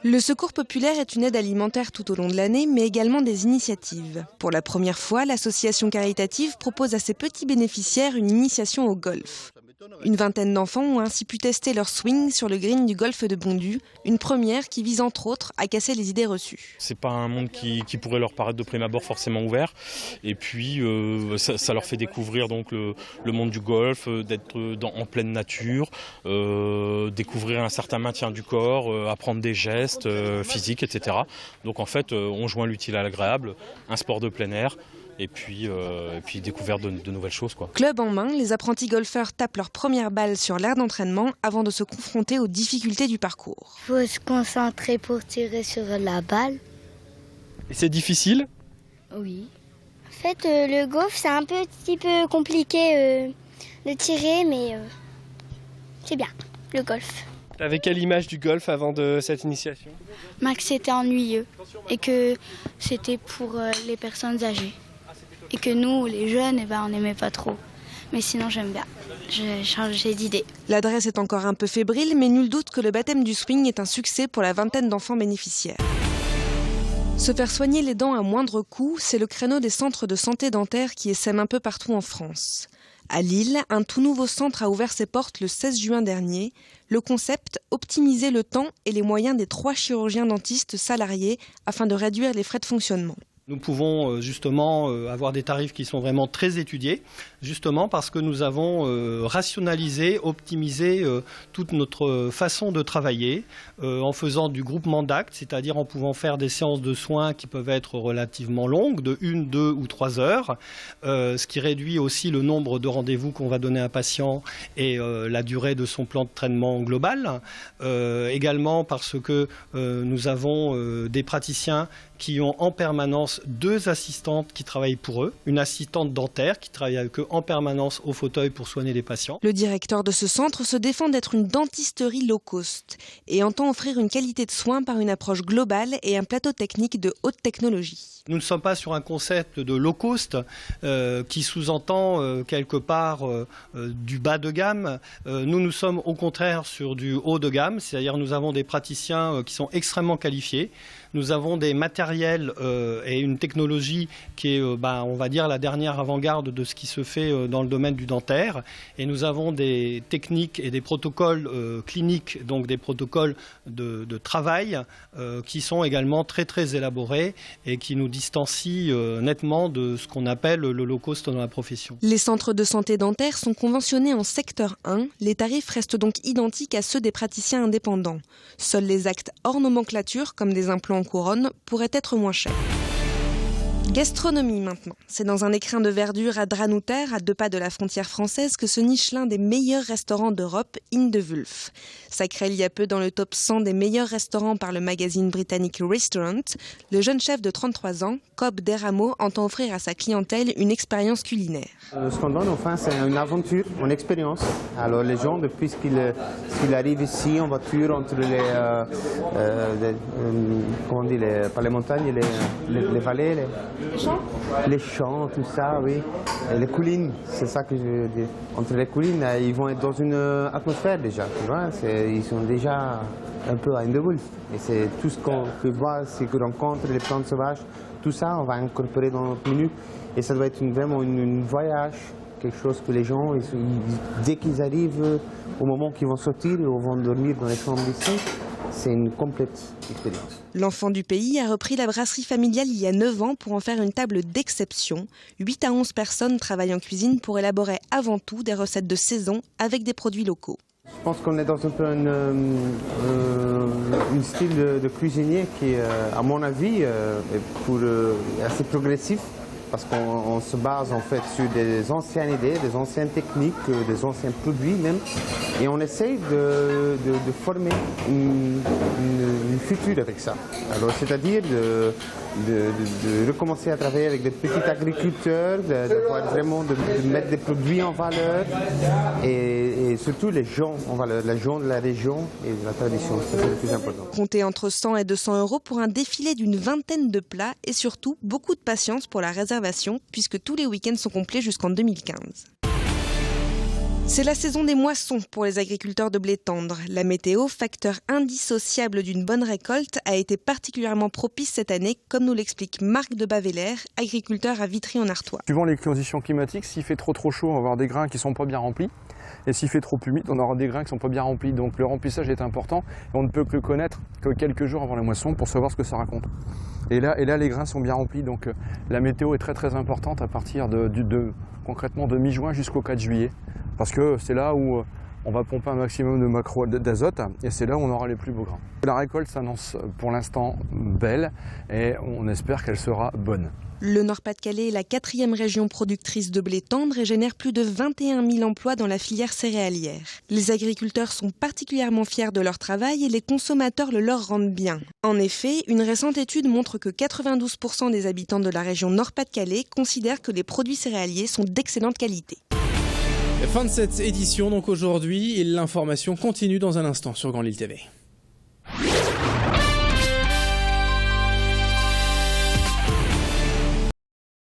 Le Secours populaire est une aide alimentaire tout au long de l'année, mais également des initiatives. Pour la première fois, l'association caritative propose à ses petits bénéficiaires une initiation au golf. Une vingtaine d'enfants ont ainsi pu tester leur swing sur le green du golfe de Bondu, une première qui vise entre autres à casser les idées reçues. C'est pas un monde qui pourrait leur paraître de prime abord forcément ouvert, et puis ça leur fait découvrir donc le monde du golf, d'être en pleine nature, découvrir un certain maintien du corps, apprendre des gestes physiques, etc. Donc en fait on joint l'utile à l'agréable, un sport de plein air. Et puis découverte de nouvelles choses, quoi. Club en main, les apprentis golfeurs tapent leur première balle sur l'aire d'entraînement avant de se confronter aux difficultés du parcours. Il faut se concentrer pour tirer sur la balle. Et c'est difficile ? Oui. En fait, le golf, c'est un petit peu compliqué de tirer, mais c'est bien, le golf. T'avais quelle image du golf avant de cette initiation ? Max, c'était ennuyeux et que c'était pour les personnes âgées. Et que nous, les jeunes, on n'aimait pas trop. Mais sinon, j'aime bien. J'ai changé d'idée. L'adresse est encore un peu fébrile, mais nul doute que le baptême du swing est un succès pour la vingtaine d'enfants bénéficiaires. Se faire soigner les dents à moindre coût, c'est le créneau des centres de santé dentaire qui essaiment un peu partout en France. À Lille, un tout nouveau centre a ouvert ses portes le 16 juin dernier. Le concept, optimiser le temps et les moyens des 3 chirurgiens dentistes salariés afin de réduire les frais de fonctionnement. Nous pouvons justement avoir des tarifs qui sont vraiment très étudiés, justement parce que nous avons rationalisé, optimisé toute notre façon de travailler en faisant du groupement d'actes, c'est-à-dire en pouvant faire des séances de soins qui peuvent être relativement longues, de 1, 2 ou 3 heures, ce qui réduit aussi le nombre de rendez-vous qu'on va donner à un patient et la durée de son plan de traitement global. Également parce que nous avons des praticiens qui ont en permanence 2 assistantes qui travaillent pour eux, une assistante dentaire qui travaille avec eux en permanence au fauteuil pour soigner les patients. Le directeur de ce centre se défend d'être une dentisterie low cost et entend offrir une qualité de soins par une approche globale et un plateau technique de haute technologie. Nous ne sommes pas sur un concept de low cost qui sous-entend quelque part du bas de gamme. Nous sommes au contraire sur du haut de gamme, c'est-à-dire nous avons des praticiens qui sont extrêmement qualifiés. Nous avons des matériels et une technologie qui est, on va dire, la dernière avant-garde de ce qui se fait dans le domaine du dentaire. Et nous avons des techniques et des protocoles cliniques, donc des protocoles de travail qui sont également très très élaborés et qui nous distancient nettement de ce qu'on appelle le low cost dans la profession. Les centres de santé dentaire sont conventionnés en secteur 1. Les tarifs restent donc identiques à ceux des praticiens indépendants. Seuls les actes hors nomenclature, comme des implants en couronne, pourraient être moins chers. Gastronomie maintenant. C'est dans un écrin de verdure à Dranouter, à 2 pas de la frontière française, que se niche l'un des meilleurs restaurants d'Europe, In de Wulf. Sacré il y a peu dans le top 100 des meilleurs restaurants par le magazine britannique Restaurant, le jeune chef de 33 ans, Cobb Deramo, entend offrir à sa clientèle une expérience culinaire. Ce qu'on donne, enfin, c'est une aventure, une expérience. Alors les gens, depuis qu'ils arrivent ici en voiture entre par les montagnes, les vallées, les champs, tout ça, oui. Et les collines, c'est ça que je veux dire. Entre les collines, ils vont être dans une atmosphère déjà, tu vois. Ils sont déjà un peu à In de Wulf. Et c'est tout ce qu'on peut voir, c'est qu'on rencontre les plantes sauvages. Tout ça, on va incorporer dans notre menu. Et ça doit être vraiment un voyage, quelque chose que les gens, dès qu'ils arrivent, au moment qu'ils vont sortir ou vont dormir dans les chambres ici, c'est une complète expérience. L'enfant du pays a repris la brasserie familiale il y a 9 ans pour en faire une table d'exception. 8 à 11 personnes travaillent en cuisine pour élaborer avant tout des recettes de saison avec des produits locaux. Je pense qu'on est dans un peu un style de cuisinier qui, à mon avis, est assez progressif. Parce qu'on se base en fait sur des anciennes idées, des anciennes techniques, des anciens produits même. Et on essaye de former une future avec ça. Alors c'est-à-dire de recommencer à travailler avec des petits agriculteurs, de mettre des produits en valeur et surtout les gens en valeur, les gens de la région et de la tradition, c'est le plus important. Comptez entre 100 et 200 euros pour un défilé d'une vingtaine de plats et surtout beaucoup de patience pour la réservation puisque tous les week-ends sont complets jusqu'en 2015. C'est la saison des moissons pour les agriculteurs de blé tendre. La météo, facteur indissociable d'une bonne récolte, a été particulièrement propice cette année, comme nous l'explique Marc de Baveller, agriculteur à Vitry-en-Artois. Suivant les conditions climatiques, s'il fait trop chaud, on va avoir des grains qui ne sont pas bien remplis. Et s'il fait trop humide, on aura des grains qui ne sont pas bien remplis. Donc le remplissage est important et on ne peut que le connaître que quelques jours avant la moisson pour savoir ce que ça raconte. Et là les grains sont bien remplis, donc la météo est très importante à partir concrètement de mi-juin jusqu'au 4 juillet. Parce que c'est là où on va pomper un maximum de macro d'azote et c'est là où on aura les plus beaux grains. La récolte s'annonce pour l'instant belle et on espère qu'elle sera bonne. Le Nord-Pas-de-Calais est la 4e région productrice de blé tendre et génère plus de 21 000 emplois dans la filière céréalière. Les agriculteurs sont particulièrement fiers de leur travail et les consommateurs le leur rendent bien. En effet, une récente étude montre que 92% des habitants de la région Nord-Pas-de-Calais considèrent que les produits céréaliers sont d'excellente qualité. Fin de cette édition donc aujourd'hui et l'information continue dans un instant sur Grand Lille TV.